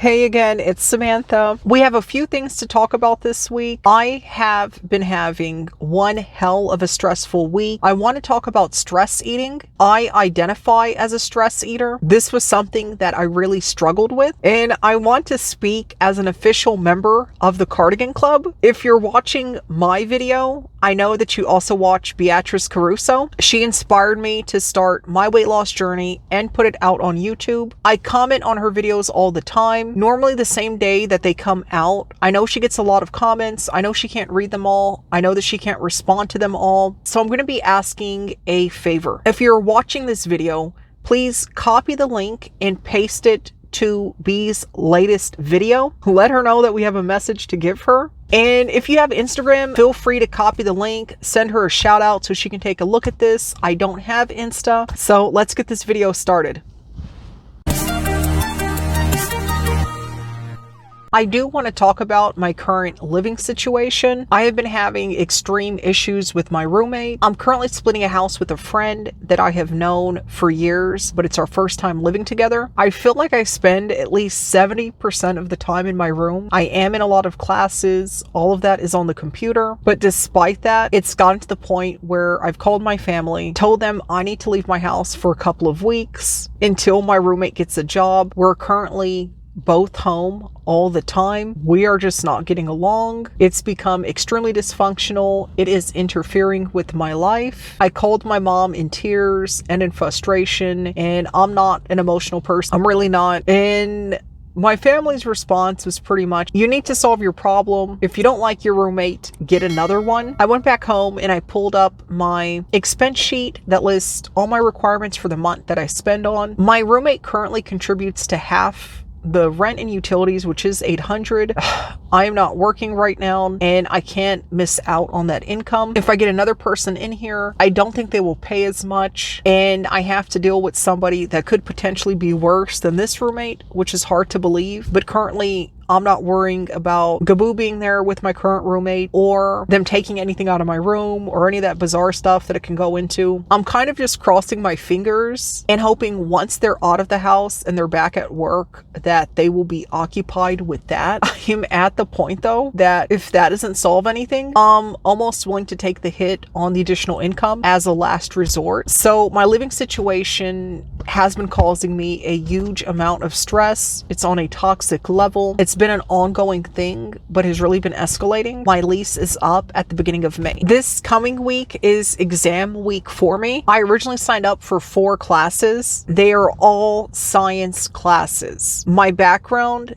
Hey again, it's Samantha. We have a few things to talk about this week. I have been having one hell of a stressful week. I want to talk about stress eating. I identify as a stress eater. This was something that I really struggled with, and I want to speak as an official member of the Cardigan Club. If you're watching my video, I know that you also watch Beatrice Caruso. She inspired me to start my weight loss journey and put it out on YouTube. I comment on her videos all the time, normally the same day that they come out. I know she gets a lot of comments. I know she can't read them all. I know that she can't respond to them all. So I'm going to be asking a favor. If you're watching this video, please copy the link and paste it to B's latest video. Let her know that we have a message to give her. And if you have Instagram, feel free to copy the link, send her a shout out so she can take a look at this. I don't have Insta, so let's get this video started. I do want to talk about my current living situation. I have been having extreme issues with my roommate. I'm currently splitting a house with a friend that I have known for years, but it's our first time living together. I feel like I spend at least 70% of the time in my room. I am in a lot of classes. All of that is on the computer. But despite that, it's gotten to the point where I've called my family, told them I need to leave my house for a couple of weeks until my roommate gets a job. We're currently both home all the time. We are just not getting along. It's become extremely dysfunctional. It is interfering with my life. I called my mom in tears and in frustration, and I'm not an emotional person. I'm really not. And my family's response was pretty much, you need to solve your problem. If you don't like your roommate, get another one. I went back home and I pulled up my expense sheet that lists all my requirements for the month that I spend on. My roommate currently contributes to half the rent and utilities, which is $800. I am not working right now and I can't miss out on that income. If I get another person in here, I don't think they will pay as much, and I have to deal with somebody that could potentially be worse than this roommate, which is hard to believe. But currently, I'm not worrying about Gaboo being there with my current roommate or them taking anything out of my room or any of that bizarre stuff that it can go into. I'm kind of just crossing my fingers and hoping once they're out of the house and they're back at work that they will be occupied with that. I am at the point though that if that doesn't solve anything, I'm almost willing to take the hit on the additional income as a last resort. So my living situation has been causing me a huge amount of stress. It's on a toxic level. It's been an ongoing thing, but has really been escalating. My lease is up at the beginning of May. This coming week is exam week for me. I originally signed up for 4 classes. They are all science classes. My background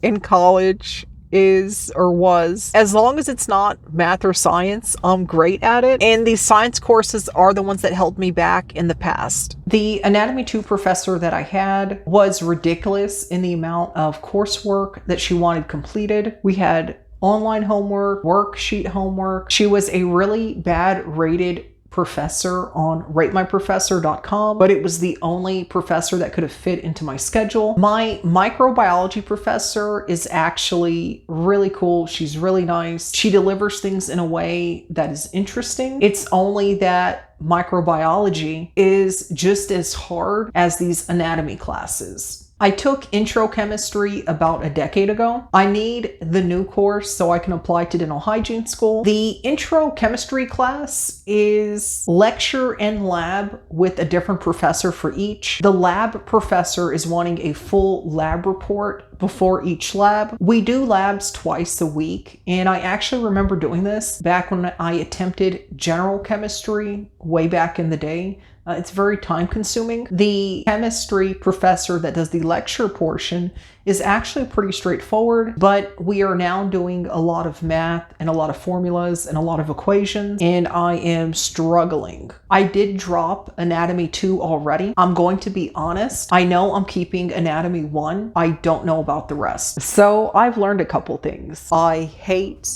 in college is or was, as long as it's not math or science, I'm great at it. And these science courses are the ones that held me back in the past. The Anatomy 2 professor that I had was ridiculous in the amount of coursework that she wanted completed. We had online homework, worksheet homework. She was a really bad rated professor on ratemyprofessor.com, but it was the only professor that could have fit into my schedule. My microbiology professor is actually really cool. She's really nice. She delivers things in a way that is interesting. It's only that microbiology is just as hard as these anatomy classes. I took intro chemistry about a decade ago. I need the new course so I can apply to dental hygiene school. The intro chemistry class is lecture and lab with a different professor for each. The lab professor is wanting a full lab report before each lab. We do labs twice a week, and I actually remember doing this back when I attempted general chemistry way back in the day. It's very time consuming. The chemistry professor that does the lecture portion is actually pretty straightforward, but we are now doing a lot of math and a lot of formulas and a lot of equations, and I am struggling. I did drop Anatomy 2 already. I'm going to be honest. I know I'm keeping Anatomy 1. I don't know about the rest. So I've learned a couple things. I hate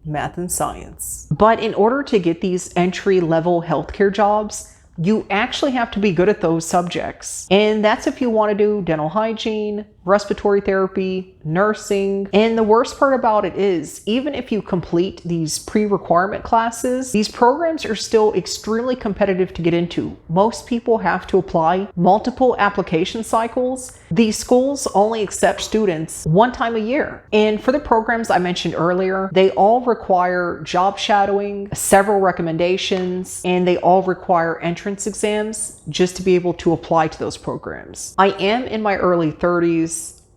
math and science. But in order to get these entry-level healthcare jobs, You actually have to be good at those subjects. And that's if you want to do dental hygiene, respiratory therapy, nursing. And the worst part about it is, even if you complete these pre-requirement classes, these programs are still extremely competitive to get into. Most people have to apply multiple application cycles. These schools only accept students one time a year. And for the programs I mentioned earlier, they all require job shadowing, several recommendations, and they all require entrance exams just to be able to apply to those programs. I am in my early 30s.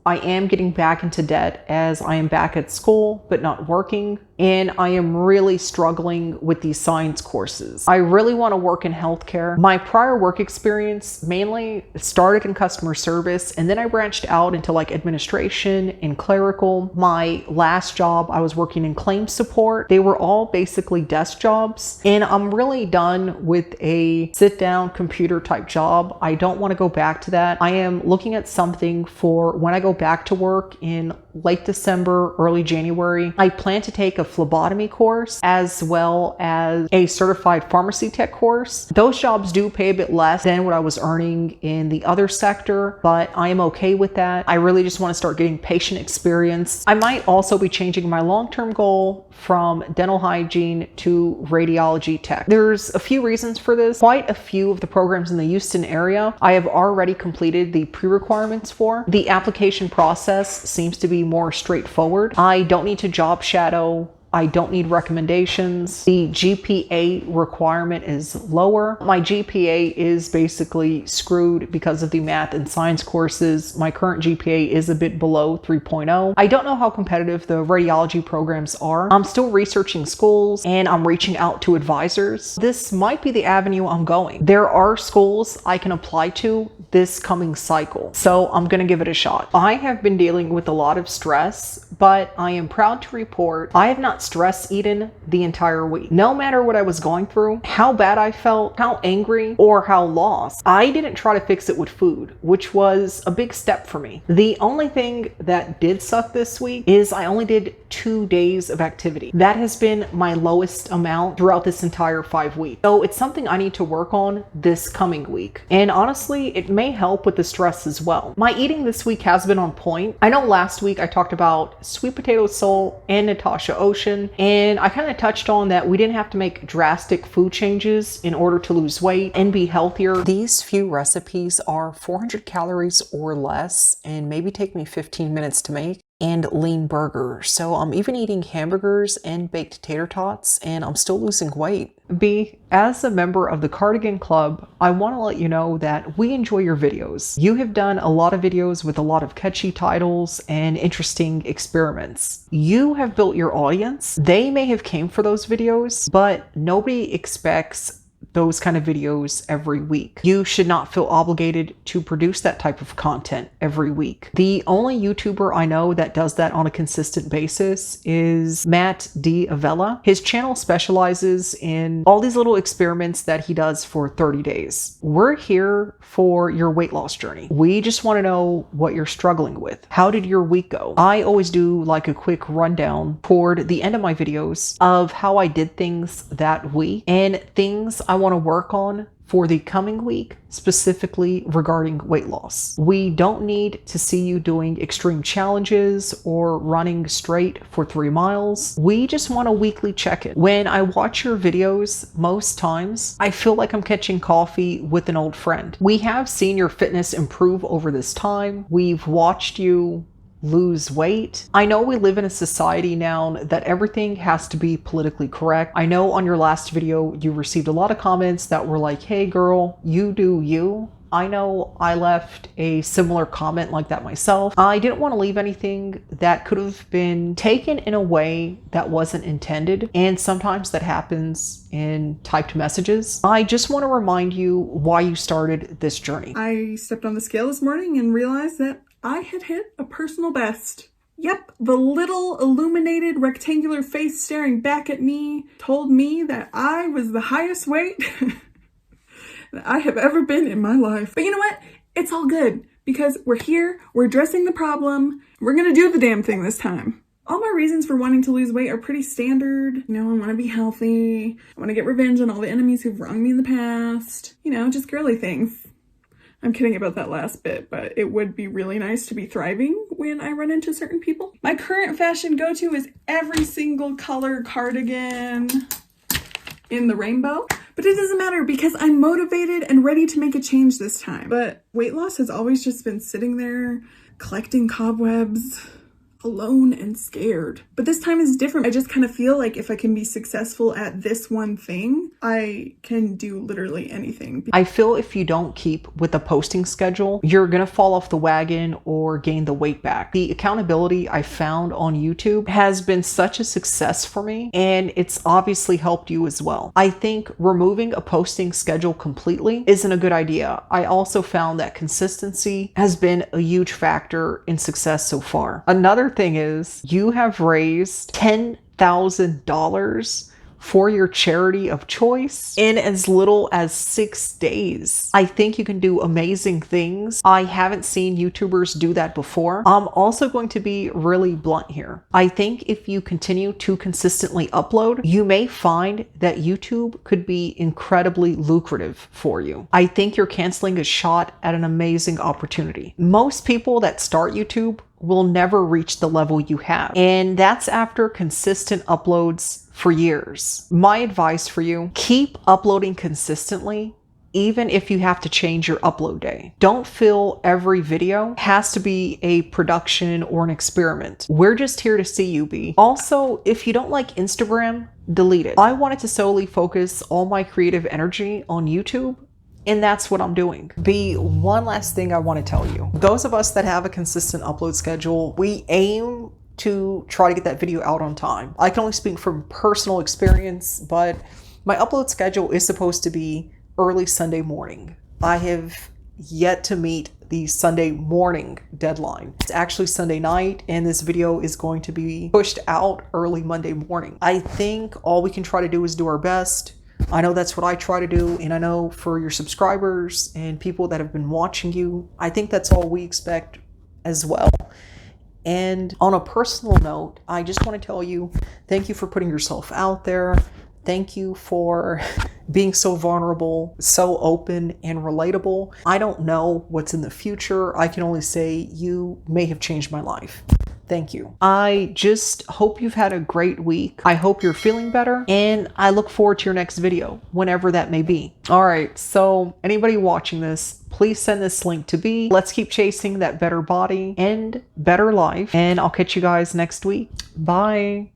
I am getting back into debt as I am back at school, but not working. And I am really struggling with these science courses. I really want to work in healthcare. My prior work experience mainly started in customer service, and then I branched out into like administration and clerical. My last job, I was working in claims support. They were all basically desk jobs, and I'm really done with a sit-down computer type job. I don't want to go back to that. I am looking at something for when I go back to work in late December, early January. I plan to take a phlebotomy course as well as a certified pharmacy tech course. Those jobs do pay a bit less than what I was earning in the other sector, but I am okay with that. I really just want to start getting patient experience. I might also be changing my long-term goal from dental hygiene to radiology tech. There's a few reasons for this. Quite a few of the programs in the Houston area I have already completed the pre-requirements for. The application process seems to be more straightforward. I don't need to job shadow. I don't need recommendations. The GPA requirement is lower. My GPA is basically screwed because of the math and science courses. My current GPA is a bit below 3.0. I don't know how competitive the radiology programs are. I'm still researching schools and I'm reaching out to advisors. This might be the avenue I'm going. There are schools I can apply to this coming cycle, so I'm gonna give it a shot. I have been dealing with a lot of stress, but I am proud to report I have not stress eaten the entire week. No matter what I was going through, how bad I felt, how angry, or how lost, I didn't try to fix it with food, which was a big step for me. The only thing that did suck this week is I only did 2 days of activity. That has been my lowest amount throughout this entire 5 weeks. So it's something I need to work on this coming week. And honestly, it may help with the stress as well. My eating this week has been on point. I know last week I talked about Sweet Potato Soul and Natasha Ocean, and I kind of touched on that we didn't have to make drastic food changes in order to lose weight and be healthier. These few recipes are 400 calories or less and maybe take me 15 minutes to make, and lean burger. So I'm even eating hamburgers and baked tater tots, and I'm still losing weight. B, as a member of the Cardigan Club, I want to let you know that we enjoy your videos. You have done a lot of videos with a lot of catchy titles and interesting experiments. You have built your audience. They may have came for those videos, but nobody expects those kind of videos every week. You should not feel obligated to produce that type of content every week. The only YouTuber I know that does that on a consistent basis is Matt D. Avella. His channel specializes in all these little experiments that he does for 30 days. We're here for your weight loss journey. We just want to know what you're struggling with. How did your week go? I always do like a quick rundown toward the end of my videos of how I did things that week and things I want to work on for the coming week, specifically regarding weight loss. We don't need to see you doing extreme challenges or running straight for 3 miles. We just want a weekly check-in. When I watch your videos, most times I feel like I'm catching coffee with an old friend. We have seen your fitness improve over this time. We've watched you lose weight. I know we live in a society now that everything has to be politically correct. I know on your last video you received a lot of comments that were like, hey girl, you do you. I know I left a similar comment like that myself. I didn't want to leave anything that could have been taken in a way that wasn't intended, and sometimes that happens in typed messages. I just want to remind you why you started this journey. I stepped on the scale this morning and realized that I had hit a personal best. Yep, the little illuminated rectangular face staring back at me told me that I was the highest weight that I have ever been in my life. But you know what? It's all good because we're here, we're addressing the problem, we're gonna do the damn thing this time. All my reasons for wanting to lose weight are pretty standard. You know, I want to be healthy. I want to get revenge on all the enemies who've wronged me in the past. You know, just girly things. I'm kidding about that last bit, but it would be really nice to be thriving when I run into certain people. My current fashion go-to is every single color cardigan in the rainbow. But it doesn't matter because I'm motivated and ready to make a change this time. But weight loss has always just been sitting there collecting cobwebs, alone and scared. But this time is different. I just kind of feel like if I can be successful at this one thing, I can do literally anything. I feel if you don't keep with the posting schedule, you're gonna fall off the wagon or gain the weight back. The accountability I found on YouTube has been such a success for me, and it's obviously helped you as well. I think removing a posting schedule completely isn't a good idea. I also found that consistency has been a huge factor in success so far. Another thing is you have raised $10,000 for your charity of choice in as little as 6 days. I think you can do amazing things. I haven't seen YouTubers do that before. I'm also going to be really blunt here. I think if you continue to consistently upload, you may find that YouTube could be incredibly lucrative for you. I think you're canceling a shot at an amazing opportunity. Most people that start YouTube will never reach the level you have, and that's after consistent uploads for years. My advice for you, keep uploading consistently, even if you have to change your upload day. Don't feel every video has to be a production or an experiment. We're just here to see you be. Also, if you don't like Instagram, delete it. I wanted to solely focus all my creative energy on YouTube, and that's what I'm doing. One last thing I want to tell you. Those of us that have a consistent upload schedule, we aim to try to get that video out on time. I can only speak from personal experience, but my upload schedule is supposed to be early Sunday morning. I have yet to meet the Sunday morning deadline. It's actually Sunday night, and this video is going to be pushed out early Monday morning. I think all we can try to do is do our best. I know that's what I try to do, and I know for your subscribers and people that have been watching you, I think that's all we expect as well. And on a personal note, I just want to tell you, thank you for putting yourself out there. Thank you for being so vulnerable, so open and relatable. I don't know what's in the future. I can only say you may have changed my life. Thank you. I just hope you've had a great week. I hope you're feeling better, and I look forward to your next video, whenever that may be. All right, so anybody watching this, please send this link to B. Let's keep chasing that better body and better life, and I'll catch you guys next week. Bye.